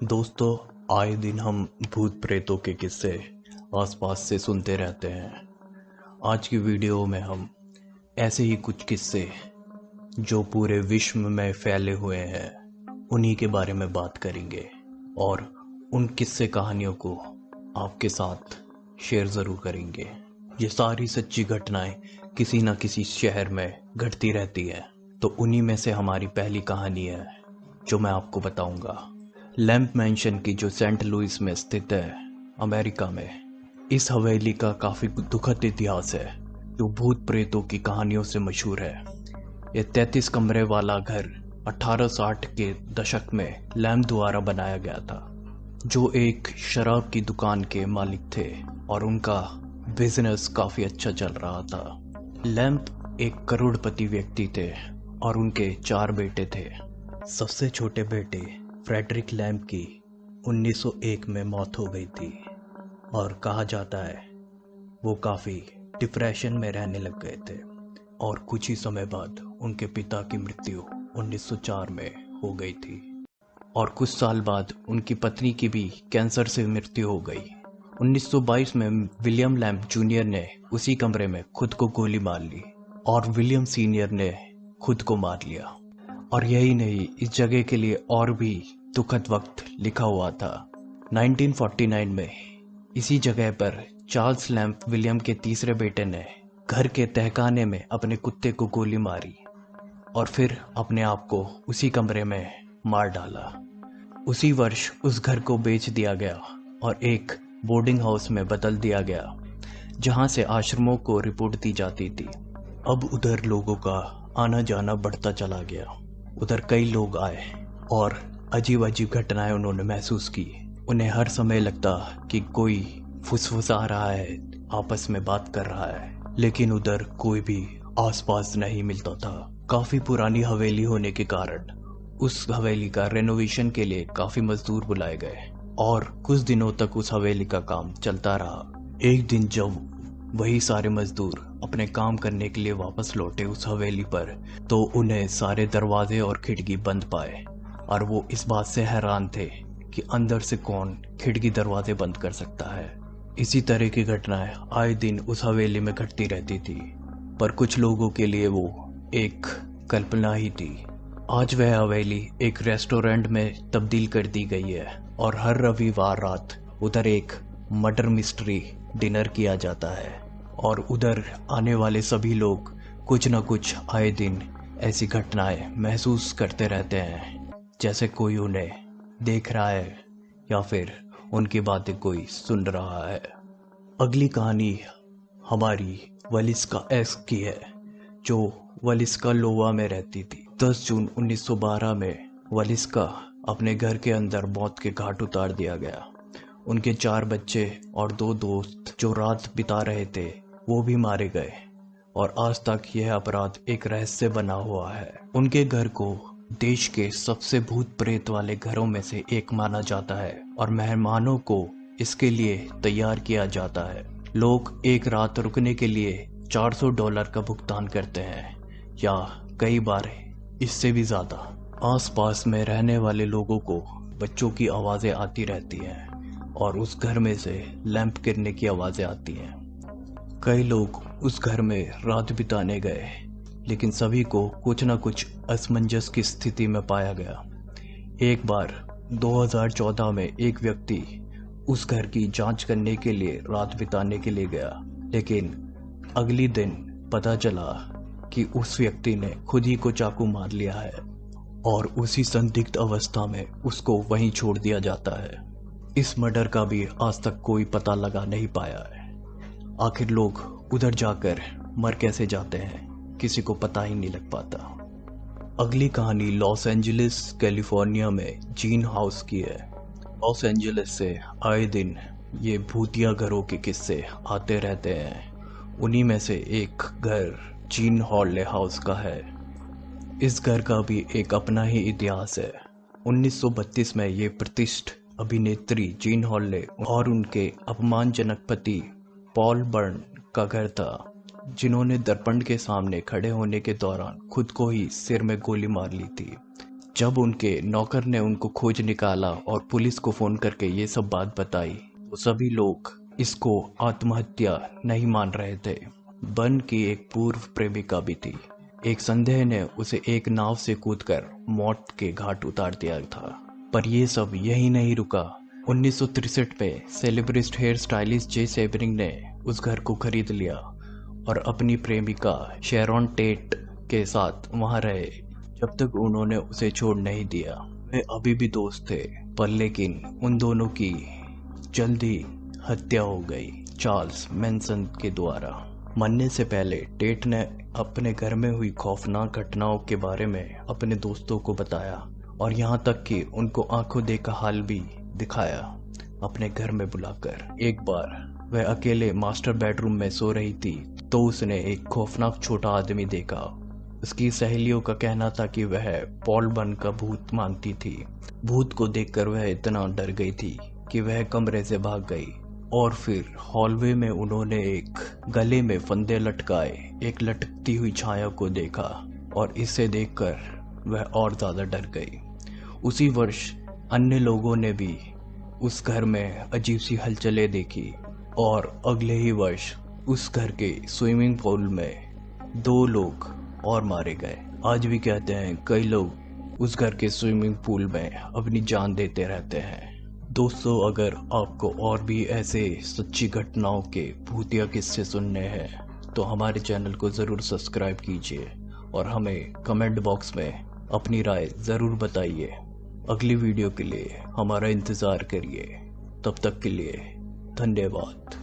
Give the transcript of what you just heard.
दोस्तों, आए दिन हम भूत प्रेतों के किस्से आसपास से सुनते रहते हैं। आज की वीडियो में हम ऐसे ही कुछ किस्से जो पूरे विश्व में फैले हुए हैं उन्हीं के बारे में बात करेंगे और उन किस्से कहानियों को आपके साथ शेयर ज़रूर करेंगे। ये सारी सच्ची घटनाएं किसी न किसी शहर में घटती रहती है, तो उन्हीं में से हमारी पहली कहानी है जो मैं आपको बताऊंगा। लैम्प मैंशन की जो सेंट लुइस में स्थित है अमेरिका में, इस हवेली का काफ़ी दुखद इतिहास है जो भूत प्रेतों की कहानियों से मशहूर है। ये 33 कमरे वाला घर 1860 के दशक में लैम्प द्वारा बनाया गया था, जो एक शराब की दुकान के मालिक थे और उनका बिजनेस काफ़ी अच्छा चल रहा था। लैम्प एक करोड़पति व्यक्ति थे और उनके 4 बेटे थे। सबसे छोटे बेटे फ्रेडरिक लैम्प की 1901 में मौत हो गई थी और कहा जाता है वो काफ़ी डिप्रेशन में रहने लग गए थे और कुछ ही समय बाद उनके पिता की मृत्यु 1904 में हो गई थी और कुछ साल बाद उनकी पत्नी की भी कैंसर से मृत्यु हो गई। 1922 में विलियम लैम्प जूनियर ने उसी कमरे में खुद को गोली मार ली और विलियम सीनियर ने खुद को मार लिया। और यही नहीं, इस जगह के लिए और भी दुखद वक्त लिखा हुआ था। 1949 में इसी जगह पर चार्ल्स लैम्प विलियम के तीसरे बेटे ने घर के तहखाने में अपने कुत्ते को गोली मारी और फिर अपने आप को उसी कमरे में मार डाला। उसी वर्ष उस घर को बेच दिया गया और एक बोर्डिंग हाउस में बदल दिया गया, जहां से आश्रमों को रिपोर्ट दी जाती थी। अब उधर लोगों का आना जाना बढ़ता चला गया। उधर कई लोग आए और अजीब अजीब घटनाएं उन्होंने महसूस की। उन्हें हर समय लगता कि कोई फुसफुसा रहा है, आपस में बात कर रहा है, लेकिन उधर कोई भी आसपास नहीं मिलता था। काफी पुरानी हवेली होने के कारण उस हवेली का रेनोवेशन के लिए काफी मजदूर बुलाए गए और कुछ दिनों तक उस हवेली का काम चलता रहा। एक दिन जब वही सारे मजदूर अपने काम करने के लिए वापस लौटे उस हवेली पर, तो उन्हें सारे दरवाजे और खिड़की बंद पाए और वो इस बात से हैरान थे कि अंदर से कौन खिड़की दरवाजे बंद कर सकता है। इसी तरह की घटनाएं आए दिन उस हवेली में घटती रहती थी, पर कुछ लोगों के लिए वो एक कल्पना ही थी। आज वह हवेली एक रेस्टोरेंट में तब्दील कर दी गई है और हर रविवार रात उधर एक मर्डर मिस्ट्री डिनर किया जाता है और उधर आने वाले सभी लोग कुछ न कुछ आए दिन ऐसी घटनाएं महसूस करते रहते हैं, जैसे कोई उन्हें देख रहा है या फिर उनकी बातें कोई सुन रहा है। अगली कहानी हमारी वलिस्का एक्स की है, जो वलिस्का लोवा में रहती थी। 10 जून 1912 में वलिस्का अपने घर के अंदर मौत के घाट उतार दिया गया। उनके 4 बच्चे और 2 दोस्त जो रात बिता रहे थे वो भी मारे गए और आज तक यह अपराध एक रहस्य बना हुआ है। उनके घर को देश के सबसे भूत प्रेत वाले घरों में से एक माना जाता है और मेहमानों को इसके लिए तैयार किया जाता है। लोग एक रात रुकने के लिए $400 का भुगतान करते हैं या कई बार इससे भी ज्यादा। आसपास में रहने वाले लोगों को बच्चों की आवाजें आती रहती हैं और उस घर में से लैंप गिरने की आवाजें आती हैं। कई लोग उस घर में रात बिताने गए, लेकिन सभी को कुछ न कुछ असमंजस की स्थिति में पाया गया। एक बार 2014 में एक व्यक्ति उस घर की जांच करने के लिए रात बिताने के लिए गया, लेकिन अगली दिन पता चला कि उस व्यक्ति ने खुद ही को चाकू मार लिया है और उसी संदिग्ध अवस्था में उसको वहीं छोड़ दिया जाता है। इस मर्डर का भी आज तक कोई पता लगा नहीं पाया है। आखिर लोग उधर जाकर मर कैसे जाते हैं, किसी को पता ही नहीं लग पाता। अगली कहानी लॉस एंजलिस कैलिफोर्निया में जीन हाउस की है। लॉस एंजलिस से आए दिन ये भूतिया घरों के किस्से आते रहते हैं। उन्हीं में से एक घर जीन हॉर्ले हाउस का है। इस घर का भी एक अपना ही इतिहास है। 1932 में ये प्रतिष्ठित अभिनेत्री जीन हॉर्ले और उनके अपमानजनक पति पॉल बर्न का घर था, जिन्होंने दर्पण के सामने खड़े होने के दौरान खुद को ही सिर में गोली मार ली थी। जब उनके नौकर ने उनको खोज निकाला और पुलिस को फोन करके ये सब बात बताई तो सभी लोग इसको आत्महत्या नहीं मान रहे थे। बन की एक पूर्व प्रेमिका भी थी। एक संदेह ने उसे एक नाव से कूदकर मौत के घाट उतार दिया था। पर यह सब यही नहीं रुका। 1963 में सेलिब्रिस्ट हेयर स्टाइलिस्ट जे सेबरिंग ने उस घर को खरीद लिया और अपनी प्रेमिका शेरॉन टेट के साथ वहां रहे जब तक उन्होंने उसे छोड़ नहीं दिया। वे अभी भी दोस्त थे, पर लेकिन उन दोनों की जल्दी हत्या हो गई चार्ल्स मैनसन के द्वारा। मरने से पहले टेट ने अपने घर में हुई खौफनाक घटनाओं के बारे में अपने दोस्तों को बताया और यहाँ तक कि उनको आंखों देखा हाल भी दिखाया अपने घर में बुलाकर। एक बार वह अकेले मास्टर बेडरूम में सो रही थी तो उसने एक खौफनाक छोटा आदमी देखा। उसकी सहेलियों का कहना था कि वह पॉल बन का भूत मानती थी। भूत को देखकर वह इतना डर गई थी कि वह कमरे से भाग गई और फिर हॉलवे में उन्होंने एक गले में फंदे लटकाए एक लटकती हुई छाया को देखा और इसे देखकर वह और ज्यादा डर गई। उसी वर्ष अन्य लोगों ने भी उस घर में अजीब सी हलचलें देखी और अगले ही वर्ष उस घर के स्विमिंग पूल में 2 लोग और मारे गए। आज भी कहते हैं कई लोग उस घर के स्विमिंग पूल में अपनी जान देते रहते हैं। दोस्तों, अगर आपको और भी ऐसे सच्ची घटनाओं के भूतिया किस्से सुनने हैं तो हमारे चैनल को ज़रूर सब्सक्राइब कीजिए और हमें कमेंट बॉक्स में अपनी राय ज़रूर बताइए। अगली वीडियो के लिए हमारा इंतज़ार करिए। तब तक के लिए धन्यवाद।